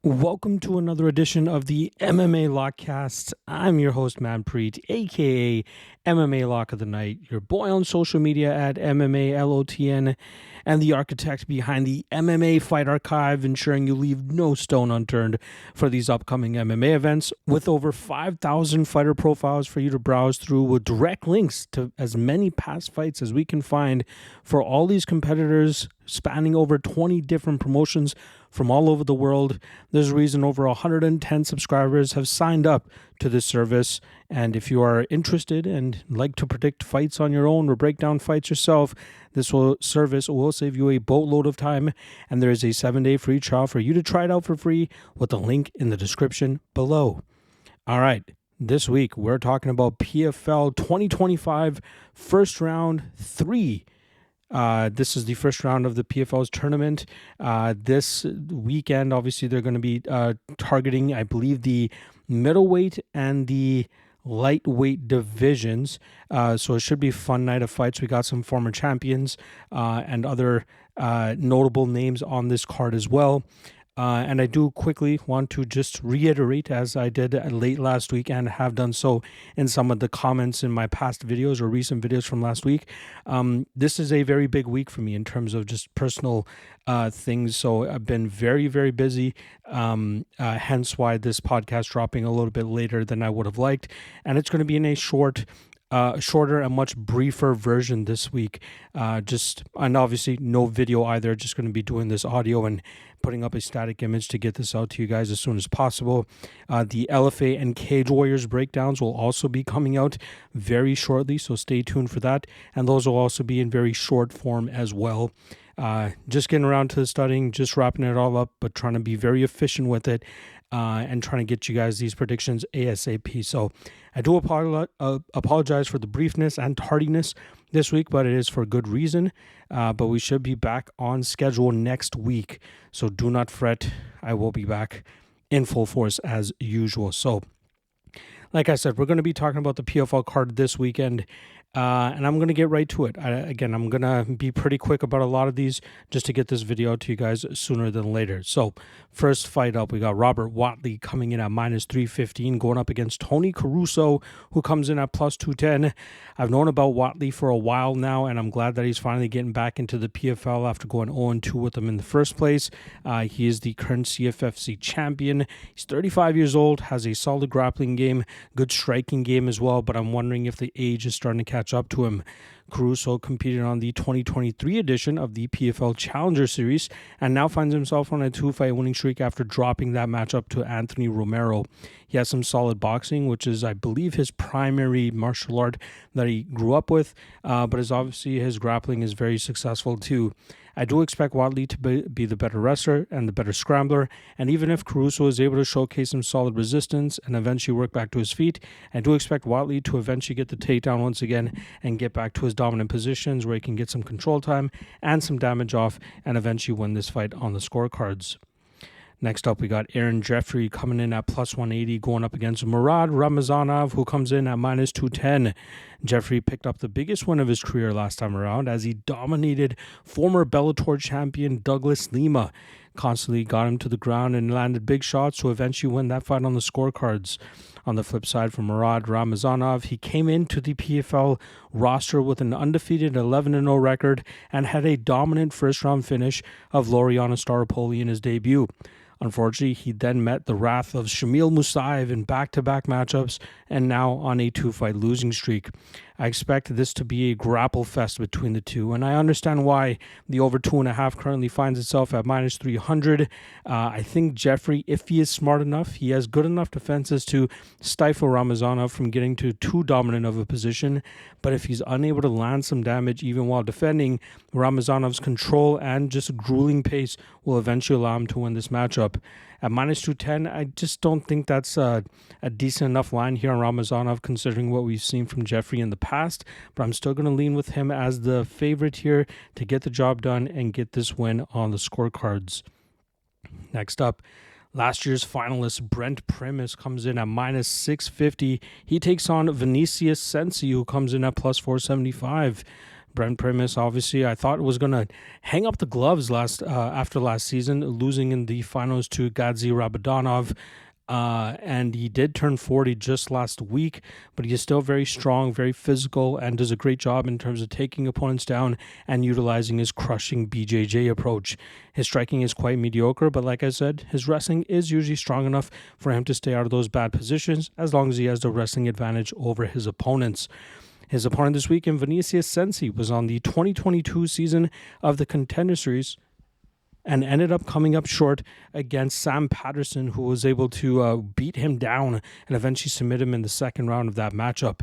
Welcome to another edition of the MMA Lockcast. I'm your host, Manpreet, aka MMA Lock of the Night, your boy on social media at MMALOTN, and the architect behind the MMA Fight Archive, ensuring you leave no stone unturned for these upcoming MMA events, with over 5,000 fighter profiles for you to browse through, with direct links to as many past fights as we can find for all these competitors spanning over 20 different promotions from all over the world. There's a reason over 110 subscribers have signed up to this service. And if you are interested and like to predict fights on your own or break down fights yourself, this service will save you a boatload of time. And there is a 7-day free trial for you to try it out for free with the link in the description below. All right. This week, we're talking about PFL 2025 first round 3. This is the first round of the PFL's tournament. This weekend, obviously, they're going to be targeting, I believe, the middleweight and the lightweight divisions. So it should be a fun night of fights. We got some former champions and other notable names on this card as well. And I do quickly want to just reiterate, as I did late last week and have done so in some of the comments in my past videos or recent videos from last week. This is a very big week for me in terms of just personal things. So I've been very, very busy, hence why this podcast dropping a little bit later than I would have liked. And it's going to be in a shorter and much briefer version this week. And obviously no video either, just going to be doing this audio and putting up a static image to get this out to you guys as soon as possible. The LFA and Cage Warriors breakdowns will also be coming out very shortly, so stay tuned for that. And those will also be in very short form as well. Just getting around to the studying, just wrapping it all up, but trying to be very efficient with it and trying to get you guys these predictions ASAP. So I do apologize for the briefness and tardiness this week, but it is for good reason. But we should be back on schedule next week. So do not fret. I will be back in full force as usual. So like I said, we're going to be talking about the PFL card this weekend. And I'm going to get right to it. I'm going to be pretty quick about a lot of these just to get this video out to you guys sooner than later. So first fight up, we got Robert Watley coming in at minus 315, going up against Tony Caruso, who comes in at plus 210. I've known about Watley for a while now, and I'm glad that he's finally getting back into the PFL after going 0-2 with them in the first place. He is the current CFFC champion. He's 35 years old, has a solid grappling game, good striking game as well, but I'm wondering if the age is starting to catch up to him. Caruso competed on the 2023 edition of the PFL Challenger Series and now finds himself on a 2-fight winning streak after dropping that matchup to Anthony Romero. He has some solid boxing, which is, I believe, his primary martial art that he grew up with, but obviously his grappling is very successful too. I do expect Watley to be the better wrestler and the better scrambler, and even if Caruso is able to showcase some solid resistance and eventually work back to his feet, I do expect Watley to eventually get the takedown once again and get back to his dominant positions where he can get some control time and some damage off and eventually win this fight on the scorecards. Next up, we got Jeffery coming in at plus 180, going up against Ramazanov, who comes in at minus 210. Jeffery picked up the biggest win of his career last time around as he dominated former Bellator champion Douglas Lima. Constantly got him to the ground and landed big shots to eventually win that fight on the scorecards. On the flip side, for Ramazanov, he came into the PFL roster with an undefeated 11-0 record and had a dominant first-round finish of Laureano Staropoli in his debut. Unfortunately, he then met the wrath of Shamil Musaev in back-to-back matchups and now on a 2-fight losing streak. I expect this to be a grapple fest between the two, and I understand why the over 2.5 currently finds itself at minus 300. I think Jeffery, if he is smart enough, he has good enough defenses to stifle Ramazanov from getting to too dominant of a position, but if he's unable to land some damage even while defending, Ramazanov's control and just grueling pace will eventually allow him to win this matchup. At minus 210, I just don't think that's a decent enough line here on Ramazanov considering what we've seen from Jeffery in the past, but I'm still going to lean with him as the favorite here to get the job done and get this win on the scorecards. Next up, last year's finalist Brent Primus comes in at minus 650. He takes on Vinicius Cenci, who comes in at plus 475. Brent Primus, obviously, I thought was going to hang up the gloves after last season, losing in the finals to Gadzi Rabadanov. And he did turn 40 just last week, but he is still very strong, very physical, and does a great job in terms of taking opponents down and utilizing his crushing BJJ approach. His striking is quite mediocre, but like I said, his wrestling is usually strong enough for him to stay out of those bad positions as long as he has the wrestling advantage over his opponents. His opponent this week in Vinicius Cenci was on the 2022 season of the Contender Series and ended up coming up short against Sam Patterson, who was able to beat him down and eventually submit him in the second round of that matchup.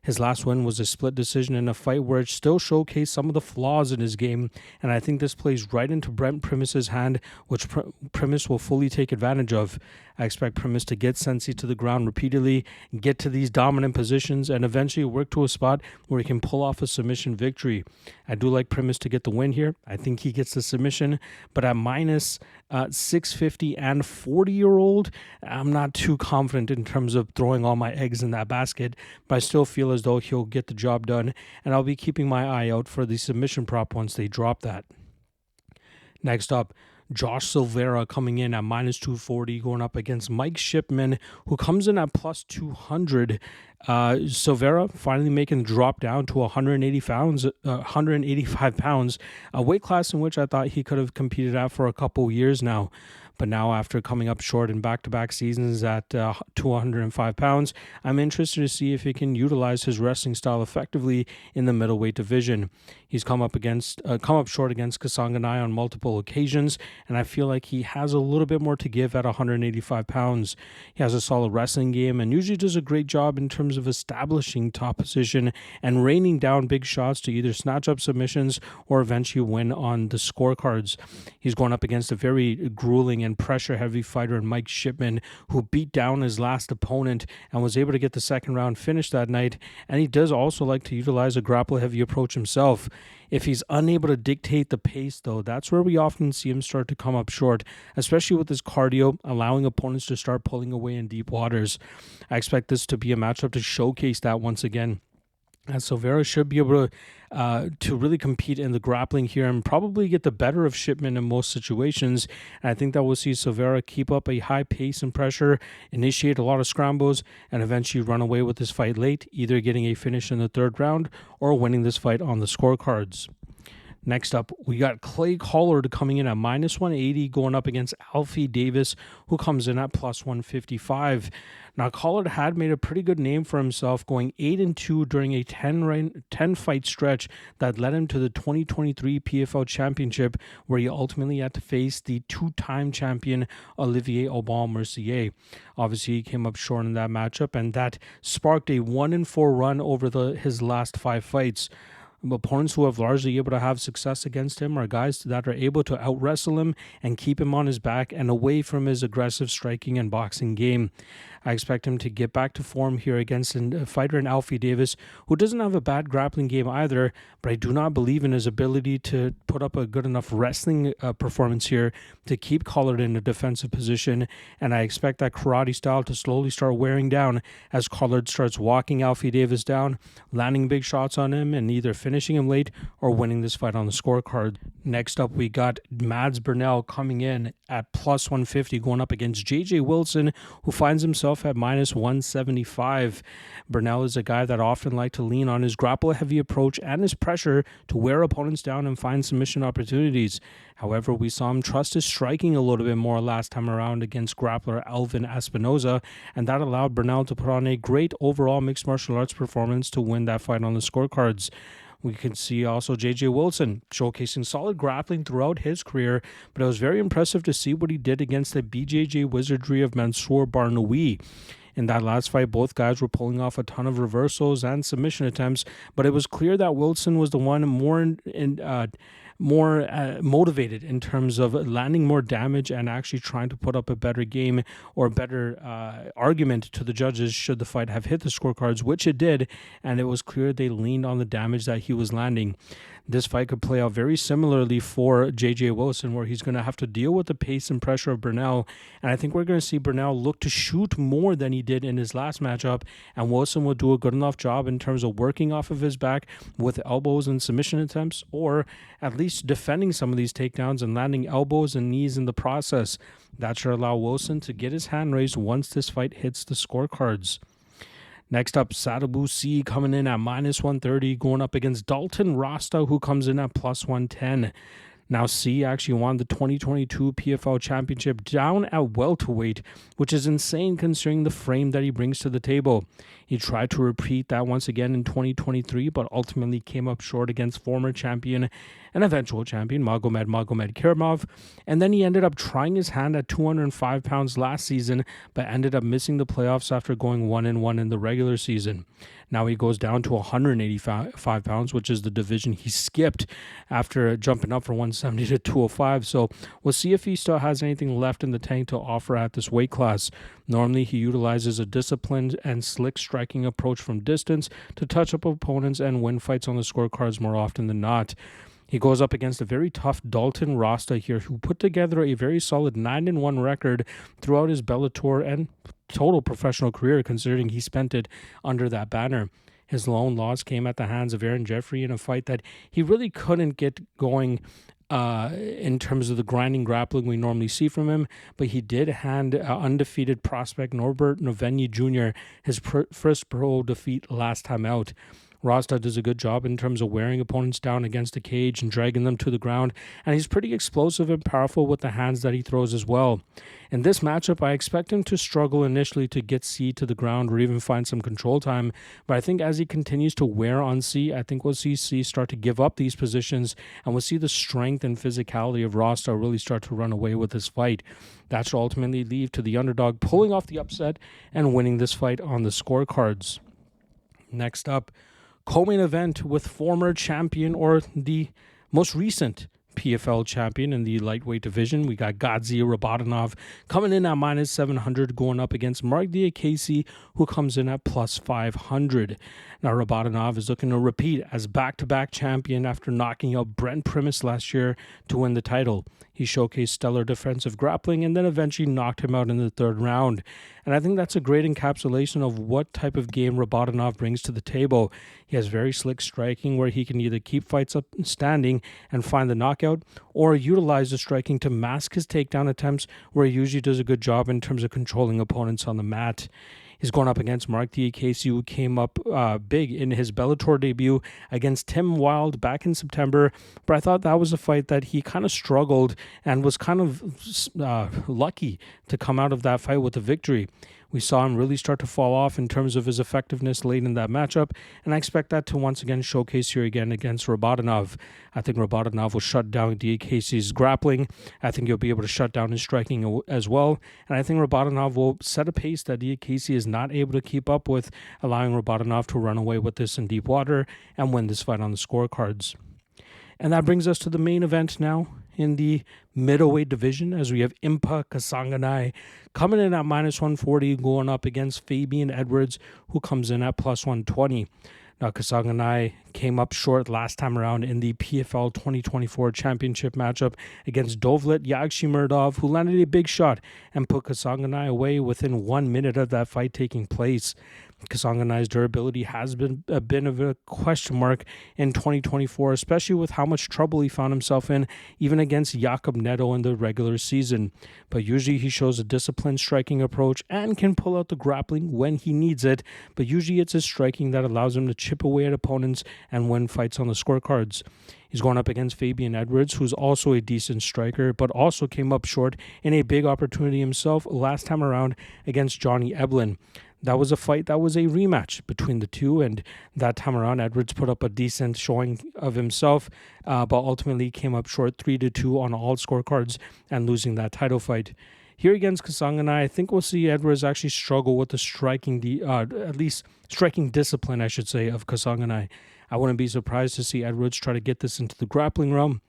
His last win was a split decision in a fight where it still showcased some of the flaws in his game, and I think this plays right into Brent Primus's hand, which Primus will fully take advantage of. I expect Primus to get Cenci to the ground repeatedly, get to these dominant positions, and eventually work to a spot where he can pull off a submission victory. I do like Primus to get the win here. I think he gets the submission, but at minus 650 and 40-year-old, I'm not too confident in terms of throwing all my eggs in that basket, but I still feel as though he'll get the job done, and I'll be keeping my eye out for the submission prop once they drop that. Next up, Josh Silveira coming in at minus 240, going up against Mike Shipman, who comes in at plus 200. Silveira finally making the drop down to 185 pounds, a weight class in which I thought he could have competed at for a couple years now. But now, after coming up short in back-to-back seasons at 205 pounds, I'm interested to see if he can utilize his wrestling style effectively in the middleweight division. He's come up short against Kasanganay on multiple occasions, and I feel like he has a little bit more to give at 185 pounds. He has a solid wrestling game and usually does a great job in terms of establishing top position and raining down big shots to either snatch up submissions or eventually win on the scorecards. He's going up against a very grueling and pressure-heavy fighter in Mike Shipman, who beat down his last opponent and was able to get the second round finish that night, and he does also like to utilize a grapple-heavy approach himself. If he's unable to dictate the pace, though, that's where we often see him start to come up short, especially with his cardio, allowing opponents to start pulling away in deep waters. I expect this to be a matchup to showcase that once again. And Silveira should be able to really compete in the grappling here and probably get the better of Shipman in most situations. And I think that we'll see Silveira keep up a high pace and pressure, initiate a lot of scrambles, and eventually run away with this fight late, either getting a finish in the third round or winning this fight on the scorecards. Next up, we got Clay Collard coming in at minus 180, going up against Alfie Davis, who comes in at plus 155. Now, Collard had made a pretty good name for himself, going 8-2 during a 10-fight stretch that led him to the 2023 PFL Championship, where he ultimately had to face the two-time champion Olivier Aubin-Mercier. Obviously, he came up short in that matchup, and that sparked a 1-4 run over his last 5 fights. Opponents who have largely able to have success against him are guys that are able to out-wrestle him and keep him on his back and away from his aggressive striking and boxing game. I expect him to get back to form here against a fighter in Alfie Davis, who doesn't have a bad grappling game either, but I do not believe in his ability to put up a good enough wrestling performance here to keep Collard in a defensive position, and I expect that karate style to slowly start wearing down as Collard starts walking Alfie Davis down, landing big shots on him, and either finishing him late or winning this fight on the scorecard. Next up, we got Mads Burnell coming in at plus 150, going up against J.J. Wilson, who finds himself at minus 175. Burnell is a guy that often likes to lean on his grapple-heavy approach and his pressure to wear opponents down and find submission opportunities. However, we saw him trust his striking a little bit more last time around against grappler Alvin Espinoza, and that allowed Burnell to put on a great overall mixed martial arts performance to win that fight on the scorecards. We can see also J.J. Wilson showcasing solid grappling throughout his career, but it was very impressive to see what he did against the BJJ wizardry of Mansour Barnaoui. In that last fight, both guys were pulling off a ton of reversals and submission attempts, but it was clear that Wilson was the one more motivated in terms of landing more damage and actually trying to put up a better game or better argument to the judges should the fight have hit the scorecards, which it did, and it was clear they leaned on the damage that he was landing. this fight could play out very similarly for J.J. Wilson, where he's going to have to deal with the pace and pressure of Burnell. And I think we're going to see Burnell look to shoot more than he did in his last matchup, and Wilson will do a good enough job in terms of working off of his back with elbows and submission attempts, or at least defending some of these takedowns and landing elbows and knees in the process. That should allow Wilson to get his hand raised once this fight hits the scorecards. Next up, Sadibou C coming in at -130, going up against Dalton Rosta, who comes in at +110. Now, C actually won the 2022 PFL Championship down at welterweight, which is insane considering the frame that he brings to the table. He tried to repeat that once again in 2023, but ultimately came up short against former champion and eventual champion Magomed Karamov. And then he ended up trying his hand at 205 pounds last season, but ended up missing the playoffs after going 1-1 in the regular season. Now he goes down to 185 pounds, which is the division he skipped after jumping up from 170 to 205. So we'll see if he still has anything left in the tank to offer at this weight class. Normally, he utilizes a disciplined and slick striking approach from distance to touch up opponents and win fights on the scorecards more often than not. He goes up against a very tough Dalton Rosta here, who put together a very solid 9-1 record throughout his Bellator and total professional career, considering he spent it under that banner. His lone loss came at the hands of Jeffery in a fight that he really couldn't get going in terms of the grinding grappling we normally see from him, but he did hand undefeated prospect Norbert Novenyi Jr. his first pro defeat last time out. Rosta does a good job in terms of wearing opponents down against the cage and dragging them to the ground, and he's pretty explosive and powerful with the hands that he throws as well. In this matchup, I expect him to struggle initially to get C to the ground or even find some control time, but I think as he continues to wear on C, I think we'll see C start to give up these positions, and we'll see the strength and physicality of Rosta really start to run away with this fight. That should ultimately lead to the underdog pulling off the upset and winning this fight on the scorecards. Next up, co-main event with former champion, or the most recent PFL champion in the lightweight division. We got Gadzhi Rabadanov coming in at -700, going up against Mark Diakiese, who comes in at +500. Now, Rabadanov is looking to repeat as back-to-back champion after knocking out Brent Primus last year to win the title. He showcased stellar defensive grappling and then eventually knocked him out in the third round. And I think that's a great encapsulation of what type of game Rabadanov brings to the table. He has very slick striking where he can either keep fights up standing and find the knockout, or utilize the striking to mask his takedown attempts, where he usually does a good job in terms of controlling opponents on the mat. He's going up against Mark Diakiese, who came up big in his Bellator debut against Tim Wilde back in September. But I thought that was a fight that he kind of struggled and was kind of lucky to come out of that fight with a victory. We saw him really start to fall off in terms of his effectiveness late in that matchup, and I expect that to once again showcase here again against Rabadanov. I think Rabadanov will shut down Diakiese's grappling. I think he'll be able to shut down his striking as well, and I think Rabadanov will set a pace that Diakiese is not able to keep up with, allowing Rabadanov to run away with this in deep water and win this fight on the scorecards. And that brings us to the main event now in the middleweight division, as we have Impa Kasanganay coming in at -140, going up against Fabian Edwards, who comes in at +120. Now, Kasanganay came up short last time around in the PFL 2024 championship matchup against Dovlet Yagshimuradov, who landed a big shot and put Kasanganay away within 1 minute of that fight taking place. Kasanganay's durability has been a bit of a question mark in 2024, especially with how much trouble he found himself in, even against Jakob Neto in the regular season. But usually he shows a disciplined striking approach and can pull out the grappling when he needs it, but usually it's his striking that allows him to chip away at opponents and win fights on the scorecards. He's going up against Fabian Edwards, who's also a decent striker, but also came up short in a big opportunity himself last time around against Johnny Eblin. That was a fight that was a rematch between the two, and that time around Edwards put up a decent showing of himself, but ultimately came up short 3-2 on all scorecards and losing that title fight. Here against Kasanganay, I think we'll see Edwards actually struggle with the at least striking discipline, I should say, of Kasanganay. I wouldn't be surprised to see Edwards try to get this into the grappling realm,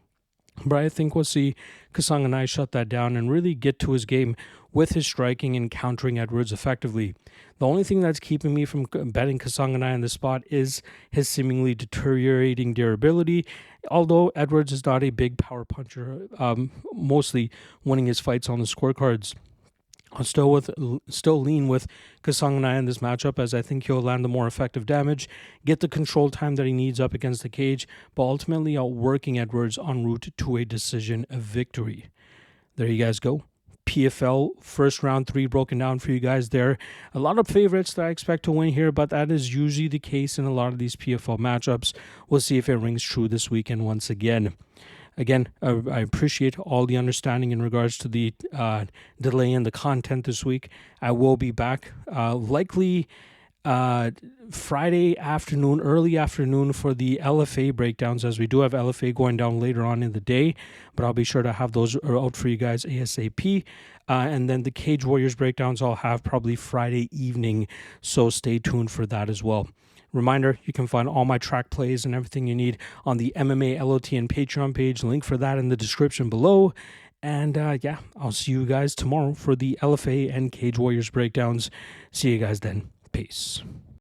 but I think we'll see Kasanganay shut that down and really get to his game with his striking and countering Edwards effectively. The only thing that's keeping me from betting Kasanganay on this spot is his seemingly deteriorating durability, although Edwards is not a big power puncher, mostly winning his fights on the scorecards. I'll still lean with Kasanganay in this matchup, as I think he'll land the more effective damage, get the control time that he needs up against the cage, but ultimately outworking Edwards en route to a decision victory. There you guys go. PFL first round 3 broken down for you guys there. A lot of favorites that I expect to win here, but that is usually the case in a lot of these PFL matchups. We'll see if it rings true this weekend once again. Again, I appreciate all the understanding in regards to the delay in the content this week. I will be back likely Friday afternoon, early afternoon, for the LFA breakdowns, as we do have LFA going down later on in the day, but I'll be sure to have those out for you guys ASAP. And then the Cage Warriors breakdowns I'll have probably Friday evening, so stay tuned for that as well. Reminder, you can find all my track plays and everything you need on the MMALOTN Patreon page. Link for that in the description below. And yeah, I'll see you guys tomorrow for the LFA and Cage Warriors breakdowns. See you guys then. Peace.